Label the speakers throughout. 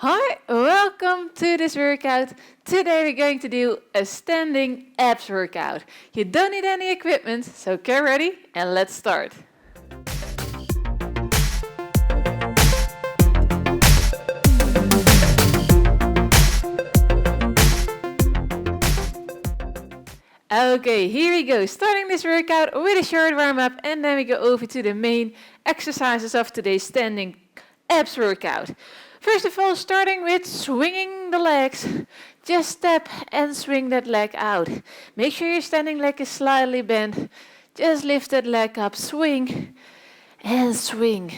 Speaker 1: Hi, welcome to this workout. Today we're going to do a standing abs workout. You don't need any equipment, so get ready and let's start. Okay, here we go. Starting this workout with a short warm-up and then we go over to the main exercises of today's standing abs workout. First of all, starting with swinging the legs. Just step and swing that leg out. Make sure your standing leg is slightly bent. Just lift that leg up, swing and swing.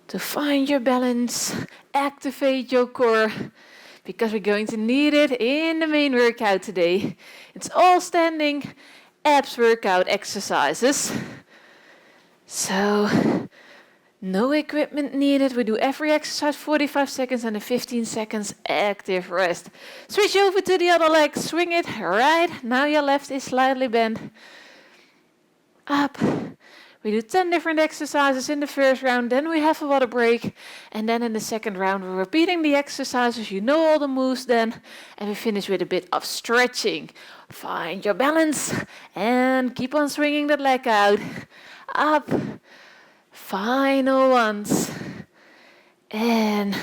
Speaker 1: To find your balance, activate your core, because we're going to need it in the main workout today. It's all standing abs workout exercises. So, no equipment needed. We do every exercise 45 seconds and a 15 seconds active rest. Switch over to the other leg, swing it right. Now your left is slightly bent. Up. We do 10 different exercises in the first round, then we have a water break. And then in the second round, we're repeating the exercises. You know all the moves then. And we finish with a bit of stretching. Find your balance and keep on swinging that leg out. Up. Final ones. And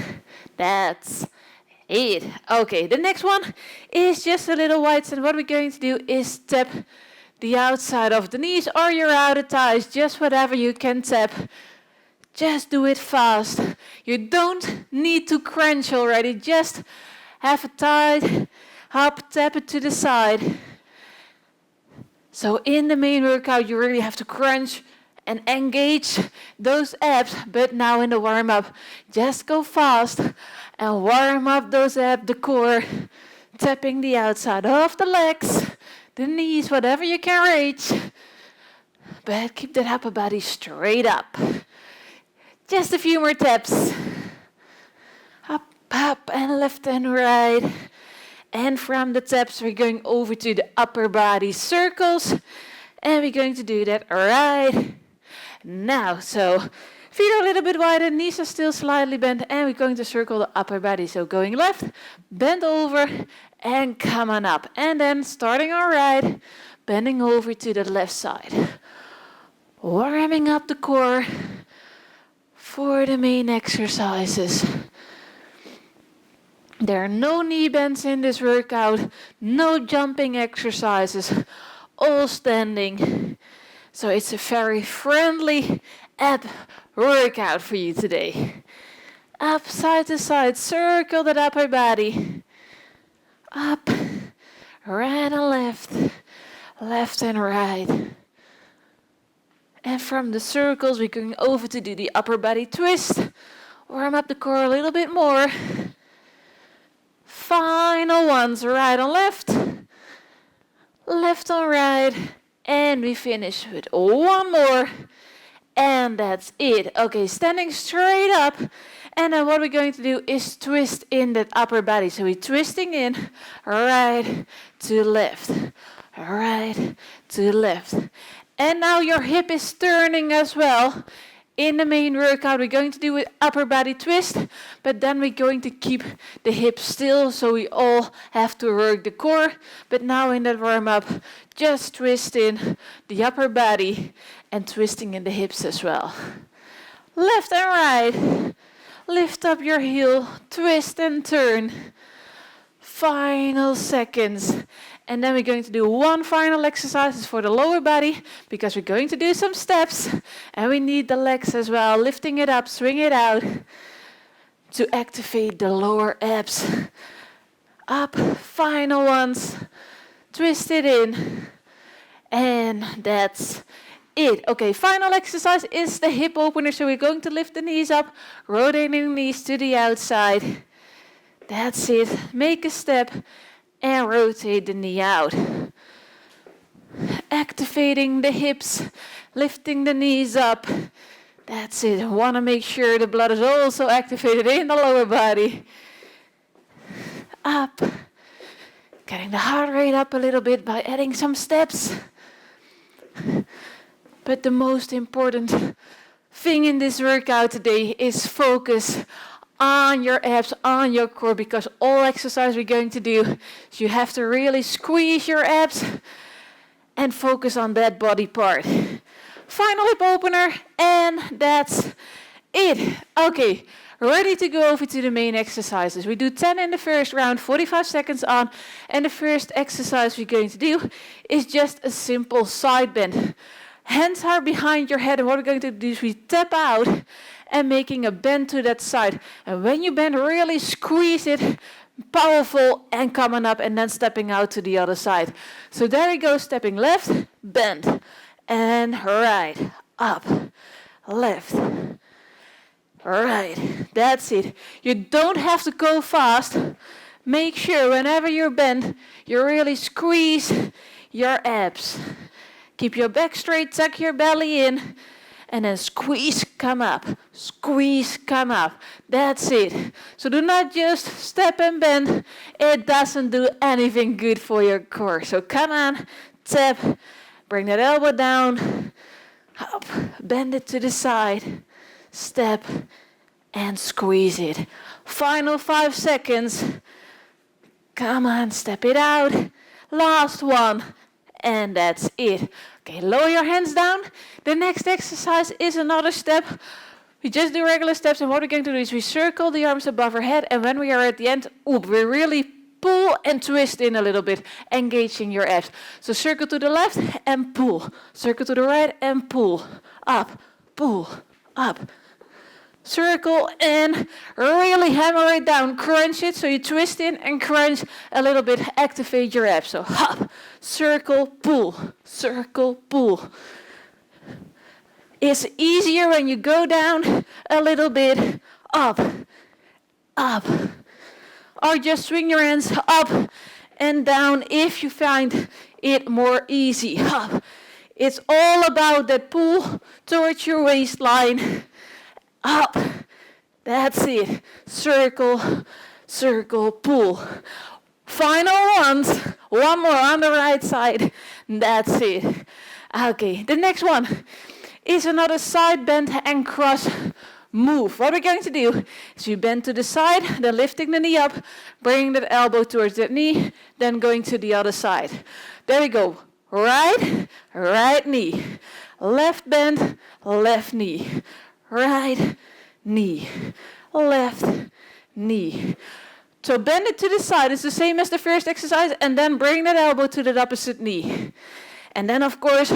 Speaker 1: that's it. Okay, the next one is just a little weights. And what we're going to do is tap the outside of the knees or your outer thighs, just whatever you can tap. Just do it fast. You don't need to crunch already. Just have a tight up, tap it to the side. So in the main workout, you really have to crunch and engage those abs. But now in the warm-up, just go fast and warm up those abs, the core, tapping the outside of the legs, the knees, whatever you can reach. But keep that upper body straight up. Just a few more taps. Up, up, and left and right. And from the taps, we're going over to the upper body circles. And we're going to do that right now. So feet are a little bit wider, knees are still slightly bent, and we're going to circle the upper body. So going left, bend over, and come on up. And then starting on right, bending over to the left side. Warming up the core for the main exercises. There are no knee bends in this workout, no jumping exercises, all standing. So it's a very friendly ab workout for you today. Up, side to side, circle that upper body. Up, right and left, left and right. And from the circles, we're going over to do the upper body twist. Warm up the core a little bit more. Final ones, right on left, left on right. And we finish with one more. And that's it. Okay, standing straight up. And then what we're going to do is twist in that upper body. So we're twisting in, right to left, right to left. And now your hip is turning as well. In the main workout, we're going to do an upper body twist, but then we're going to keep the hips still, so we all have to work the core. But now in that warm-up, just twist in the upper body and twisting in the hips as well. Left and right. Lift up your heel, twist and turn. Final seconds. And then we're going to do one final exercise for the lower body, because we're going to do some steps and we need the legs as well. Lifting it up, swing it out to activate the lower abs. Up, final ones. Twist it in. And that's it. Okay, final exercise is the hip opener. So we're going to lift the knees up, rotating the knees to the outside. That's it. Make a step and rotate the knee out. Activating the hips, lifting the knees up. That's it. Want to make sure the blood is also activated in the lower body. Up. Getting the heart rate up a little bit by adding some steps. But the most important thing in this workout today is focus on your abs, on your core, because all exercise we're going to do is you have to really squeeze your abs and focus on that body part. Final hip opener, and that's it. Okay, ready to go over to the main exercises. We do 10 in the first round, 45 seconds on, and the first exercise we're going to do is just a simple side bend. Hands are behind your head, and what we're going to do is we tap out and making a bend to that side. And when you bend, really squeeze it, powerful, and coming up, and then stepping out to the other side. So there we go, stepping left, bend, and right, up, left, right. That's it. You don't have to go fast. Make sure whenever you bend, you really squeeze your abs. Keep your back straight, tuck your belly in, and then squeeze, come up. Squeeze, come up. That's it. So do not just step and bend. It doesn't do anything good for your core. So come on, tap, bring that elbow down, up, bend it to the side, step, and squeeze it. Final 5 seconds. Come on, step it out. Last one. And that's it. Okay, lower your hands down. The next exercise is another step. We just do regular steps, and what we're going to do is we circle the arms above our head, and when we are at the end, we really pull and twist in a little bit, engaging your abs. So circle to the left and pull. Circle to the right and pull. Up, pull, up. Circle and really hammer it down. Crunch it, so you twist in and crunch a little bit. Activate your abs. So hop, circle, pull, circle, pull. It's easier when you go down a little bit. Up, up. Or just swing your hands up and down if you find it more easy. Up. It's all about that pull towards your waistline. Up. That's it. Circle, circle, pull. Final ones. One more on the right side. That's it. Okay, the next one is another side bend and cross move. What we're going to do is you bend to the side, then lifting the knee up, bringing that elbow towards that knee, then going to the other side. There we go. Right, right knee. Left bend, left knee. Right knee, left knee. So bend it to the side. It's the same as the first exercise, and then bring that elbow to that opposite knee. And then, of course,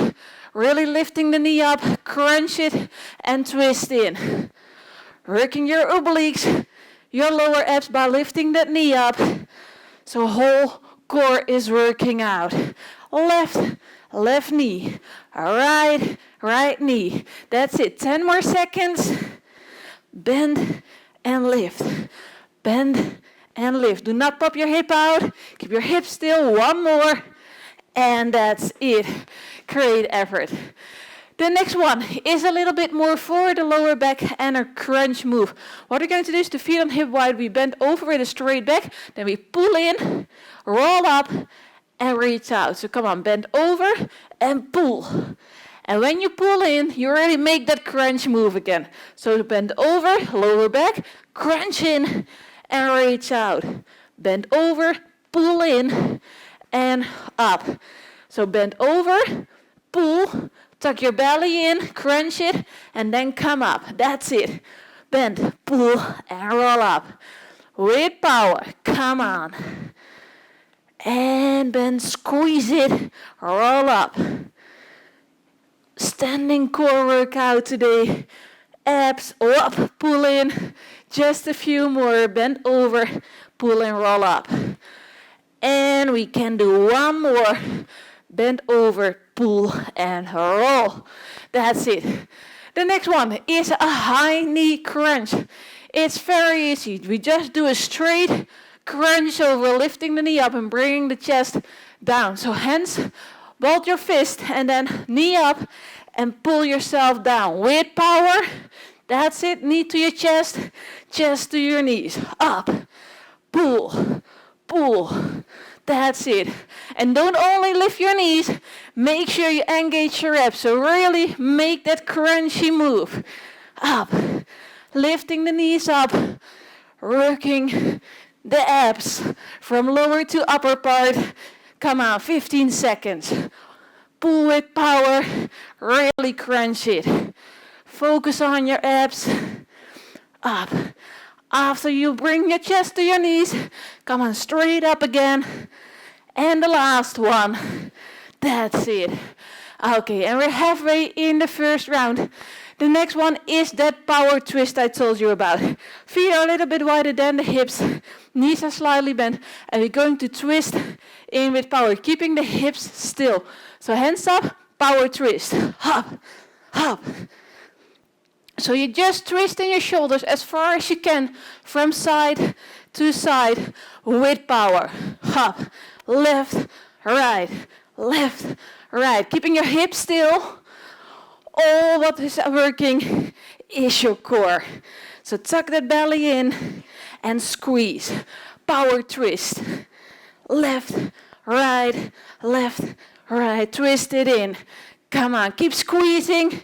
Speaker 1: really lifting the knee up, crunch it, and twist in. Working your obliques, your lower abs by lifting that knee up. So whole core is working out. Left, left knee. Right, right knee. That's it. 10 more seconds. Bend and lift. Bend and lift. Do not pop your hip out. Keep your hips still. One more. And that's it. Great effort. The next one is a little bit more for the lower back and a crunch move. What we're going to do is to feet on hip wide. We bend over with a straight back. Then we pull in, roll up, and reach out. So come on, bend over and pull. And when you pull in, you already make that crunch move again. So bend over, lower back, crunch in, and reach out. Bend over, pull in, and up. So bend over, pull, tuck your belly in, crunch it, and then come up. That's it. Bend, pull, and roll up. With power, come on. And bend, squeeze it, roll up. Standing core workout today. Abs up, pull in. Just a few more. Bend over, pull and roll up. And we can do one more. Bend over, pull and roll. That's it. The next one is a high knee crunch. It's very easy. We just do a straight crunch over, lifting the knee up and bringing the chest down. So hands, ball your fist, and then knee up and pull yourself down with power. That's it. Knee to your chest, chest to your knees. Up, pull, pull. That's it. And don't only lift your knees, make sure you engage your abs. So really make that crunchy move. Up, lifting the knees up, working the abs from lower to upper part. Come on, 15 seconds. Pull with power, really crunch it. Focus on your abs. Up. After you bring your chest to your knees, come on, straight up again. And the last one. That's it. Okay, and we're halfway in the first round. The next one is that power twist I told you about. Feet are a little bit wider than the hips. Knees are slightly bent. And we're going to twist in with power, keeping the hips still. So hands up, power twist. Up, up. So you're just twisting your shoulders as far as you can from side to side with power. Up, left, right, left, right. Keeping your hips still. All what is working is your core. So tuck that belly in and squeeze. Power twist. Left, right, left, right. Twist it in. Come on, keep squeezing.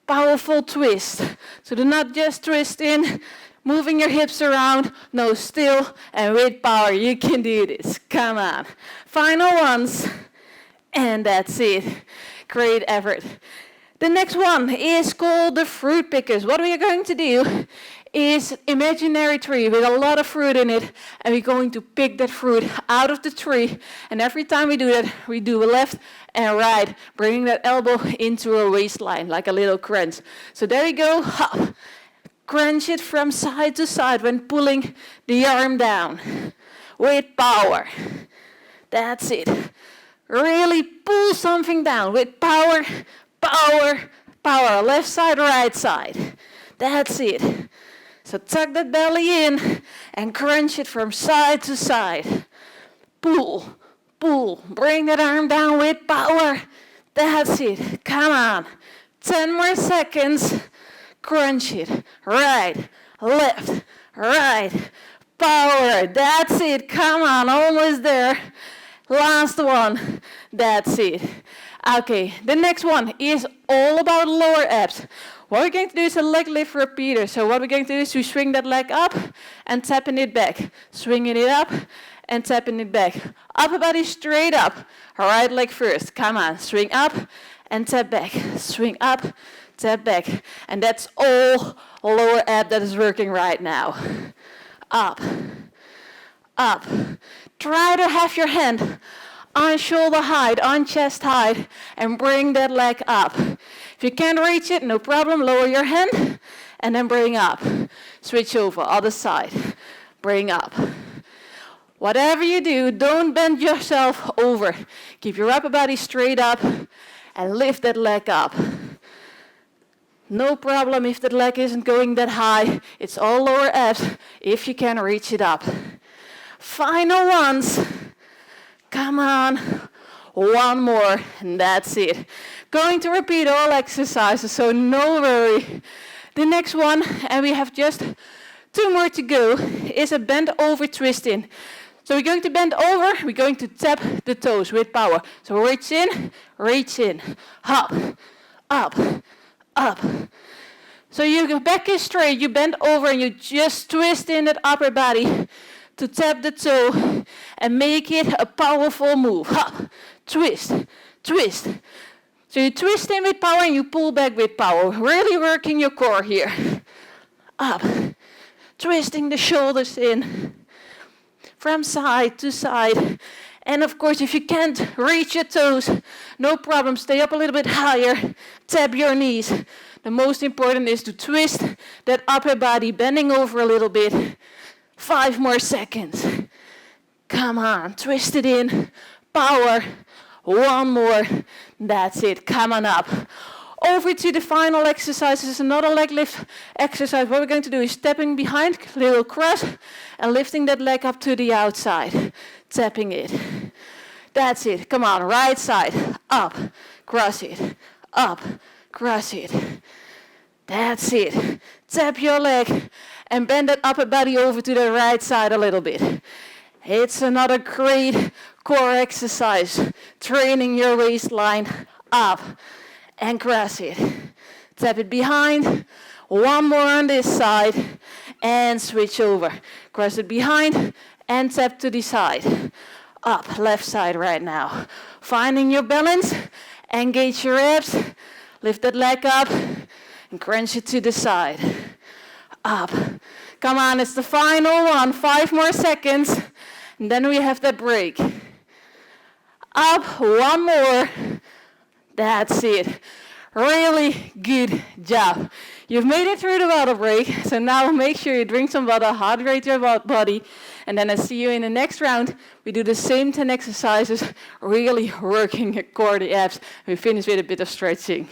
Speaker 1: Powerful twist. So do not just twist in, moving your hips around. No, still and with power. You can do this. Come on. Final ones. And that's it. Great effort. The next one is called the fruit pickers. What we are going to do is imaginary tree with a lot of fruit in it, and we're going to pick that fruit out of the tree. And every time we do that, we do a left and right, bringing that elbow into our waistline like a little crunch. So there we go. Hop. Crunch it from side to side when pulling the arm down with power. That's it. Really pull something down with power, power, power. Left side, right side. That's it. So tuck that belly in and crunch it from side to side. Pull, pull. Bring that arm down with power. That's it. Come on. 10 more seconds. Crunch it. Right, left, right. Power. That's it. Come on. Almost there. Last one. That's it. Okay, the next one is all about lower abs. What we're going to do is a leg lift repeater. So what we're going to do is we swing that leg up and tapping it back. Swinging it up and tapping it back. Upper body straight up. Right leg first. Come on, swing up and tap back. Swing up, tap back. And that's all lower ab that is working right now. Up, up. Try to have your hand on shoulder height, on chest height, and bring that leg up. If you can't reach it, no problem, lower your hand, and then bring up. Switch over, other side, bring up. Whatever you do, don't bend yourself over. Keep your upper body straight up, and lift that leg up. No problem if that leg isn't going that high. It's all lower abs, if you can reach it up. Final ones. Come on, one more, and that's it. Going to repeat all exercises, so no worry. The next one, and we have just 2 more to go, is a bend over twisting. So we're going to bend over, we're going to tap the toes with power. So reach in, up, up, up. So your back is straight, you bend over and you just twist in that upper body to tap the toe and make it a powerful move. Up, twist, twist. So you twist in with power and you pull back with power. Really working your core here. Up, twisting the shoulders in from side to side. And of course, if you can't reach your toes, no problem. Stay up a little bit higher. Tap your knees. The most important is to twist that upper body, bending over a little bit. 5 more seconds. Come on, twist it in. Power. 1 more. That's it. Come on up. Over to the final exercise. This is another leg lift exercise. What we're going to do is stepping behind, little cross, and lifting that leg up to the outside. Tapping it. That's it. Come on, right side. Up. Cross it. Up. Cross it. That's it. Tap your leg and bend that upper body over to the right side a little bit. It's another great core exercise. Training your waistline up and cross it. Tap it behind. 1 more on this side. and switch over. Cross it behind and tap to the side. Up, left side right now. Finding your balance, engage your abs, lift that leg up and crunch it to the side. Up. Come on, it's the final one. 5 more seconds. And then we have that break. Up, one more. That's it. Really good job. You've made it through the water break, so now make sure you drink some water, hydrate your body, and then I see you in the next round. We do the same 10 exercises, really working your core, the abs. We finish with a bit of stretching.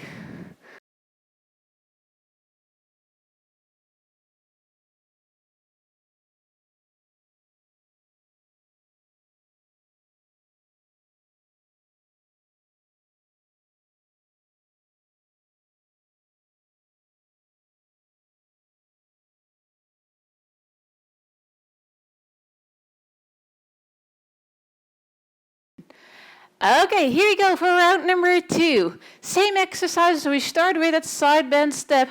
Speaker 1: Okay, here we go for round number 2. Same exercise, so we start with that side bend step.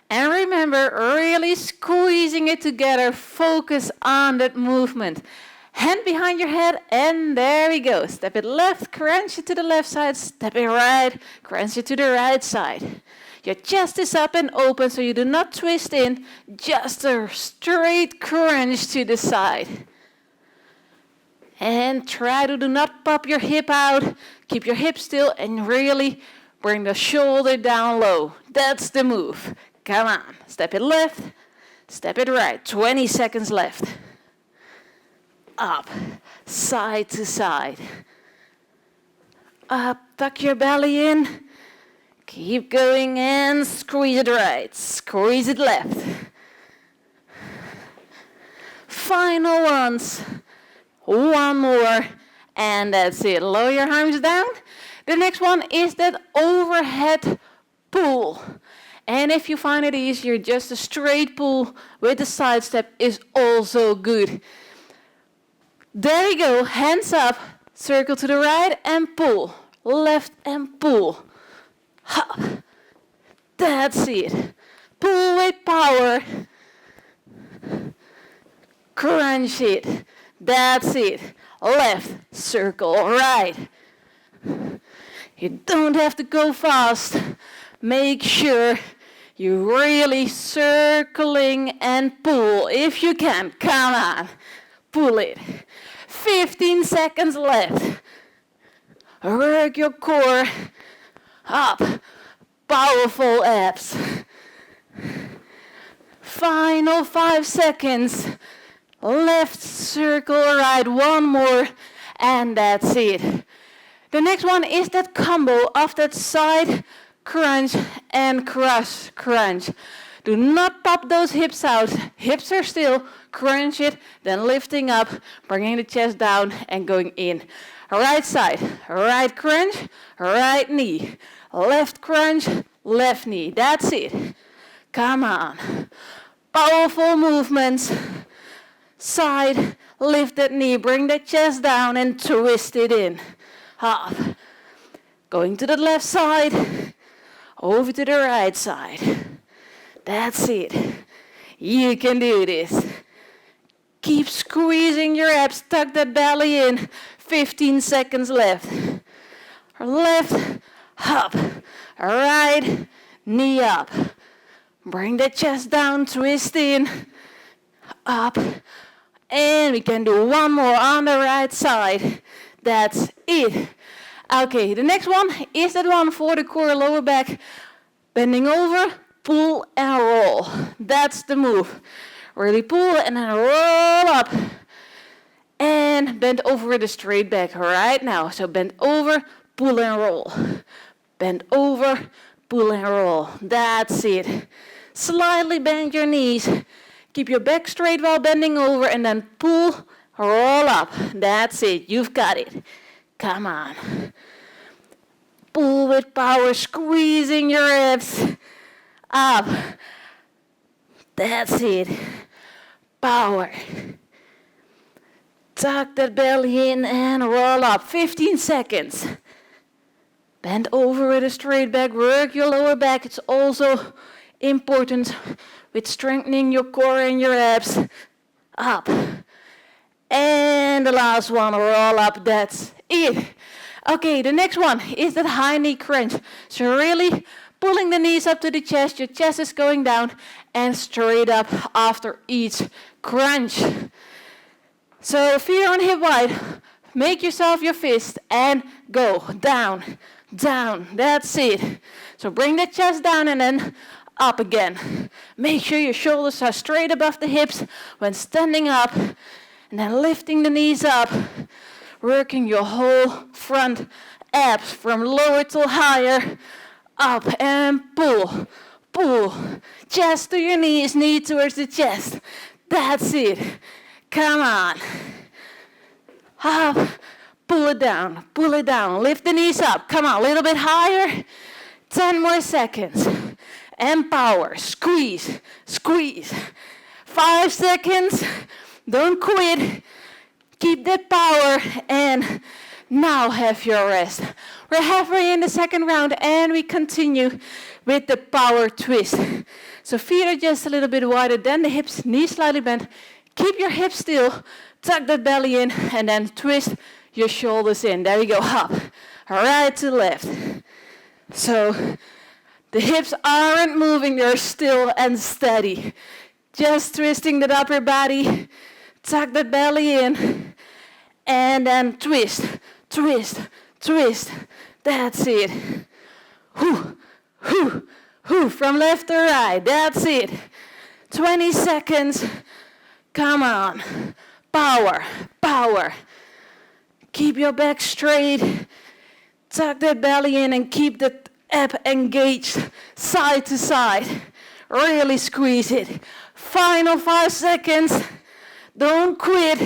Speaker 1: And remember, really squeezing it together, focus on that movement. Hand behind your head, and there we go. Step it left, crunch it to the left side, step it right, crunch it to the right side. Your chest is up and open, so you do not twist in, just a straight crunch to the side. And try to do not pop your hip out. Keep your hip still and really bring the shoulder down low. That's the move. Come on. Step it left, step it right. 20 seconds left. Up, side to side. Up, tuck your belly in. Keep going and squeeze it right. Squeeze it left. Final ones. One more, and that's it. Lower your arms down. The next one is that overhead pull. And if you find it easier, just a straight pull with the side step is also good. There you go, hands up, circle to the right and pull. Left and pull. Up. That's it. Pull with power. Crunch it. That's it. Left, circle, right. You don't have to go fast. Make sure you're really circling and pull if you can. Come on. Pull it. 15 seconds left. Work your core up. Powerful abs. Final 5 seconds. Left circle, right, one more, and that's it. The next one is that combo of that side crunch and cross crunch. Do not pop those hips out. Hips are still, crunch it, then lifting up, bringing the chest down and going in. Right side, right crunch, right knee. Left crunch, left knee. That's it. Come on. Powerful movements. Side, lift that knee, bring that chest down and twist it in. Half. Going to the left side, over to the right side. That's it. You can do this. Keep squeezing your abs, tuck that belly in. 15 seconds left. Left, up. Right, knee up. Bring the chest down, twist in. Up. And we can do one more on the right side. That's it. Okay, the next one is that one for the core, lower back. Bending over, pull and roll. That's the move. Really pull and then roll up. And bend over with a straight back right now. So bend over, pull and roll. Bend over, pull and roll. That's it. Slightly bend your knees. Keep your back straight while bending over and then pull, roll up. That's it. You've got it. Come on. Pull with power, squeezing your abs up. That's it. Power. Tuck that belly in and roll up. 15 seconds. Bend over with a straight back. Work your lower back. It's also important with strengthening your core and your abs. Up. And the last one, roll up, that's it. Okay, the next one is that high knee crunch. So really pulling the knees up to the chest, your chest is going down and straight up after each crunch. So feet on hip wide, make yourself your fist and go down, down, that's it. So bring the chest down and then up again. Make sure your shoulders are straight above the hips when standing up and then lifting the knees up, working your whole front abs from lower to higher, up and pull, pull, chest to your knees, knee towards the chest. That's it. Come on. Up, pull it down, lift the knees up. Come on, a little bit higher. 10 more seconds. And power, squeeze, squeeze. 5 seconds, don't quit. Keep that power and now have your rest. We're halfway in the second round and we continue with the power twist. So feet are just a little bit wider than the hips, knees slightly bent. Keep your hips still, tuck the belly in and then twist your shoulders in. There we go, up, right to left. So the hips aren't moving, they're still and steady. Just twisting the upper body, tuck the belly in, and then twist, twist, twist. That's it. Whoo, whoo, whoo, from left to right, that's it. 20 seconds, come on. Power, power. Keep your back straight, tuck that belly in and keep the ab engaged side to side. Really squeeze it. Final 5 seconds. Don't quit.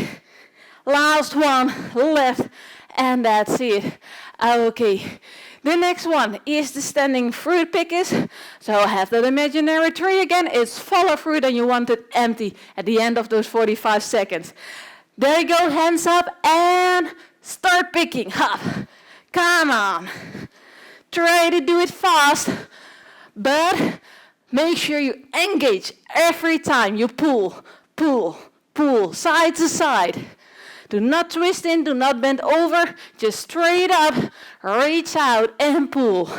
Speaker 1: Last one left. And that's it. Okay. The next one is the standing fruit pickers. So have that imaginary tree again. It's full of fruit and you want it empty at the end of those 45 seconds. There you go. Hands up and start picking. Up. Come on. Try to do it fast, but make sure you engage every time you pull, pull, pull, side to side. Do not twist in, do not bend over, just straight up, reach out and pull.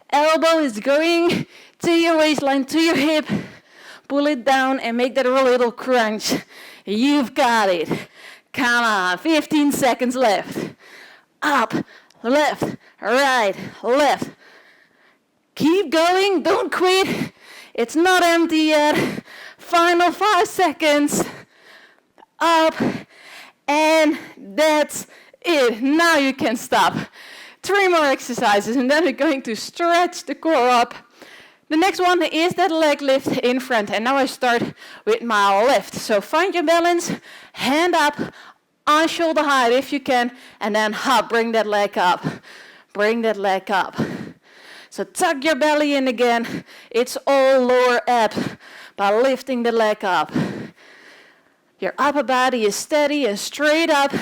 Speaker 1: Elbow is going to your waistline, to your hip. Pull it down and make that a little crunch. You've got it. Come on, 15 seconds left. Up. Left, right, left. Keep going, don't quit. It's not empty yet. Final 5 seconds. Up, and that's it. Now you can stop. 3 more exercises, and then we're going to stretch the core up. The next one is that leg lift in front, and now I start with my left. So find your balance, hand up, on shoulder height if you can, and then hop, bring that leg up. Bring that leg up. So tuck your belly in again. It's all lower abs by lifting the leg up. Your upper body is steady and straight up.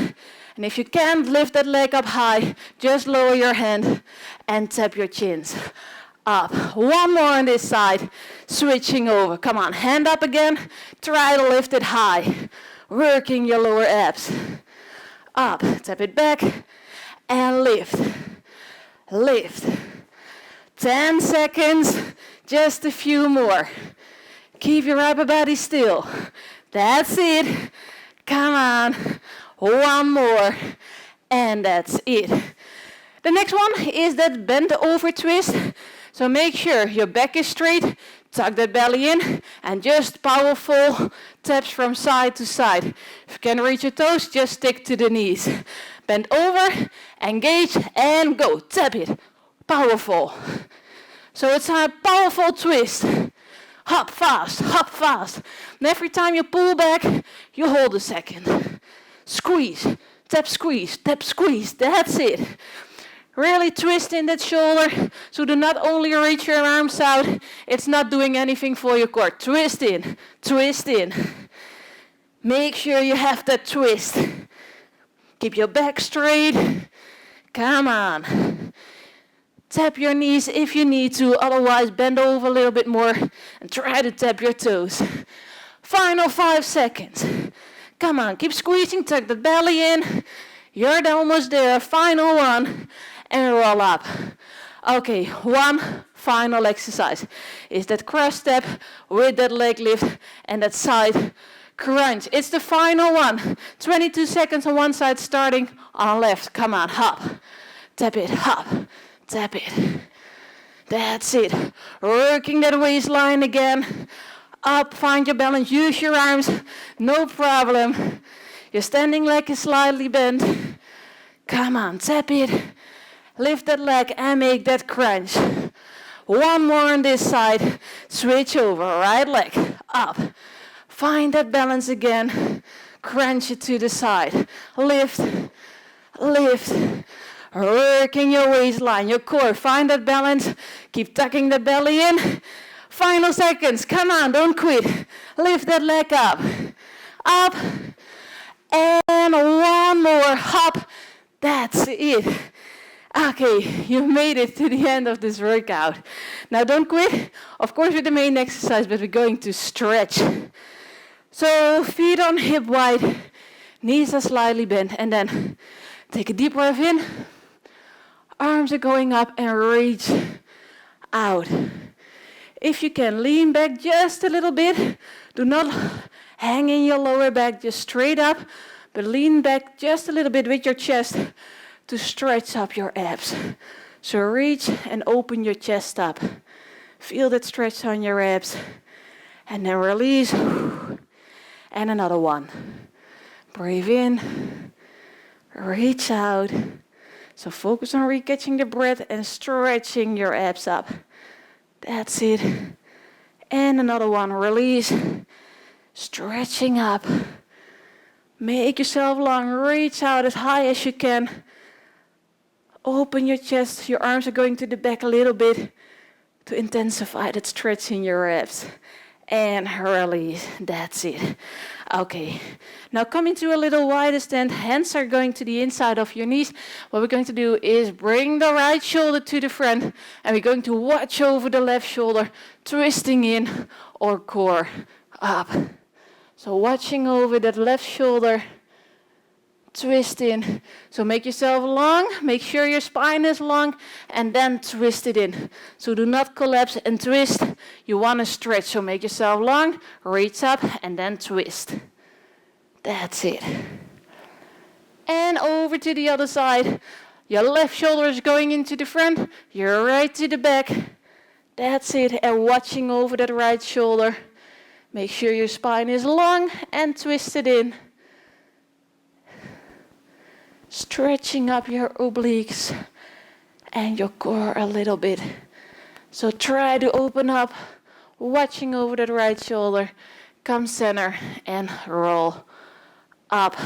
Speaker 1: And if you can't lift that leg up high, just lower your hand and tap your chins. Up. One more on this side. Switching over. Come on, hand up again. Try to lift it high. Working your lower abs. Up, tap it back, and lift. Lift. 10 seconds, just a few more. Keep your upper body still. That's it. Come on. One more, and that's it. The next one is that bend over twist. So make sure your back is straight. Tuck that belly in and just powerful taps from side to side. If you can reach your toes, just stick to the knees. Bend over, engage, and go. Tap it. Powerful. So it's a powerful twist. Hop fast, hop fast. And every time you pull back, you hold a second. Squeeze, tap, squeeze, tap, squeeze. That's it. Really twist in that shoulder, so do not only reach your arms out, it's not doing anything for your core. Twist in, twist in. Make sure you have that twist. Keep your back straight. Come on. Tap your knees if you need to, otherwise bend over a little bit more and try to tap your toes. Final 5 seconds. Come on, keep squeezing, tuck the belly in. You're almost there. Final one, and roll up. Okay, one final exercise is that cross step with that leg lift and that side crunch. It's the final one. 22 seconds on one side, starting on left. Come on, hop. Tap it, hop. Tap it. That's it. Working that waistline again. Up, find your balance, use your arms. No problem. Your standing leg is slightly bent. Come on, tap it. Lift that leg and make that crunch. One more on this side. Switch over, right leg up. Find that balance again. Crunch it to the side. Lift, lift. Working your waistline, your core. Find that balance. Keep tucking the belly in. Final seconds. Come on, don't quit. Lift that leg up. Up. And one more. Hop. That's it. Okay, you made it to the end of this workout. Now don't quit. Of course with the main exercise, but we're going to stretch. So feet on hip wide. Knees are slightly bent. And then take a deep breath in. Arms are going up and reach out. If you can, lean back just a little bit. Do not hang in your lower back, just straight up. But lean back just a little bit with your chest to stretch up your abs. So reach and open your chest up. Feel that stretch on your abs. And then release. And another one. Breathe in. Reach out. So focus on re-catching the breath and stretching your abs up. That's it. And another one. Release. Stretching up. Make yourself long. Reach out as high as you can. Open your chest. Your arms are going to the back a little bit to intensify that stretch in your abs. And release. That's it. Okay. Now coming to a little wider stand. Hands are going to the inside of your knees. What we're going to do is bring the right shoulder to the front. And we're going to watch over the left shoulder. Twisting in or core up. So watching over that left shoulder. Twist in. So make yourself long. Make sure your spine is long. And then twist it in. So do not collapse and twist. You want to stretch. So make yourself long. Reach up and then twist. That's it. And over to the other side. Your left shoulder is going into the front. Your right to the back. That's it. And watching over that right shoulder. Make sure your spine is long and twist it in. Stretching up your obliques and your core a little bit. So try to open up, watching over that right shoulder. Come center and roll up.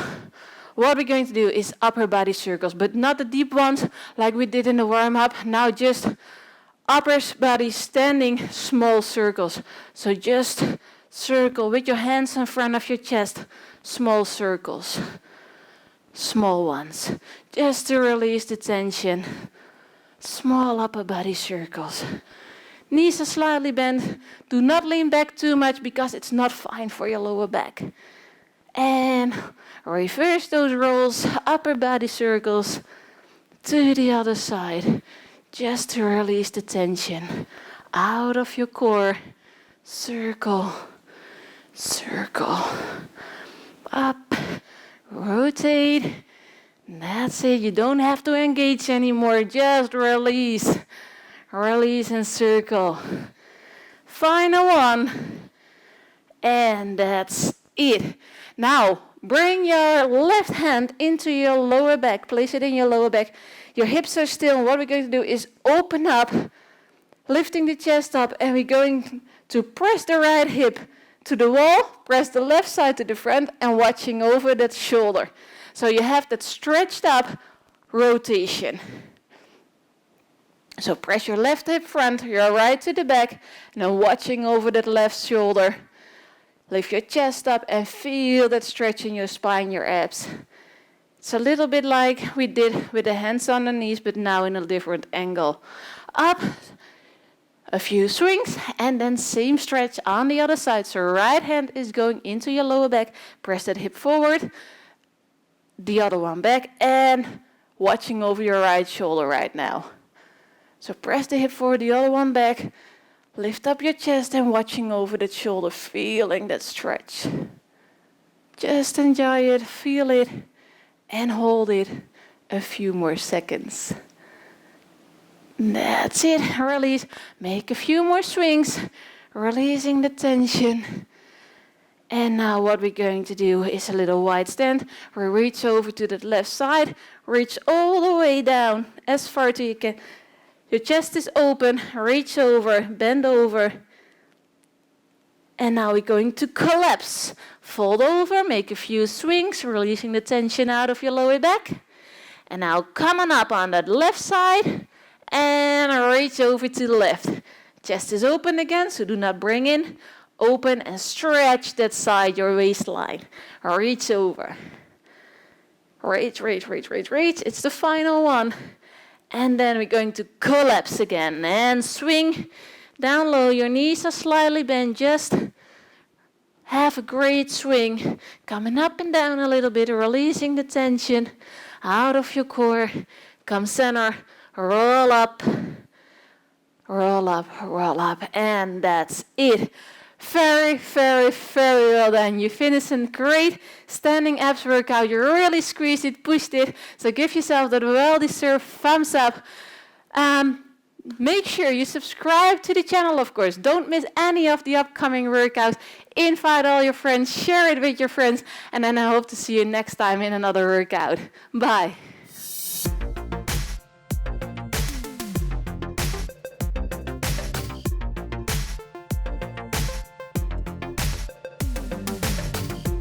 Speaker 1: What we're going to do is upper body circles, but not the deep ones like we did in the warm-up. Now just upper body standing small circles. So just circle with your hands in front of your chest. Small circles. Small ones, just to release the tension. Small upper body circles. Knees are slightly bent. Do not lean back too much because it's not fine for your lower back. And reverse those rolls, upper body circles to the other side. Just to release the tension out of your core. Circle, circle, up. Rotate. That's it. You don't have to engage anymore. Just release. Release and circle. Final one. And that's it. Now, bring your left hand into your lower back. Place it in your lower back. Your hips are still. What we're going to do is open up, lifting the chest up, and we're going to press the right hip to the wall, press the left side to the front, and watching over that shoulder. So you have that stretched up rotation. So press your left hip front, your right to the back, and then watching over that left shoulder. Lift your chest up and feel that stretch in your spine, your abs. It's a little bit like we did with the hands on the knees, but now in a different angle. Up, a few swings, and then same stretch on the other side. So right hand is going into your lower back. Press that hip forward, the other one back, and watching over your right shoulder right now. So press the hip forward, the other one back. Lift up your chest and watching over that shoulder, feeling that stretch. Just enjoy it, feel it, and hold it a few more seconds. That's it. Release. Make a few more swings, releasing the tension. And now what we're going to do is a little wide stand. We reach over to that left side, reach all the way down as far as you can. Your chest is open, reach over, bend over. And now we're going to collapse. Fold over, make a few swings, releasing the tension out of your lower back. And now come on up on that left side and reach over to the left. Chest is open again, so do not bring in. Open and stretch that side, your waistline. Reach over. Reach. It's the final one. And then we're going to collapse again and swing down low. Your knees are slightly bent. Just have a great swing. Coming up and down a little bit, releasing the tension out of your core. Come center, roll up, roll up, roll up. And that's it. Very well done. You finished a great standing abs workout. You really squeezed it, pushed it. So give yourself that well-deserved thumbs up. Make sure you subscribe to the channel, of course. Don't miss any of the upcoming workouts. Invite all your friends, share it with your friends, and then I hope to see you next time in another workout. Bye.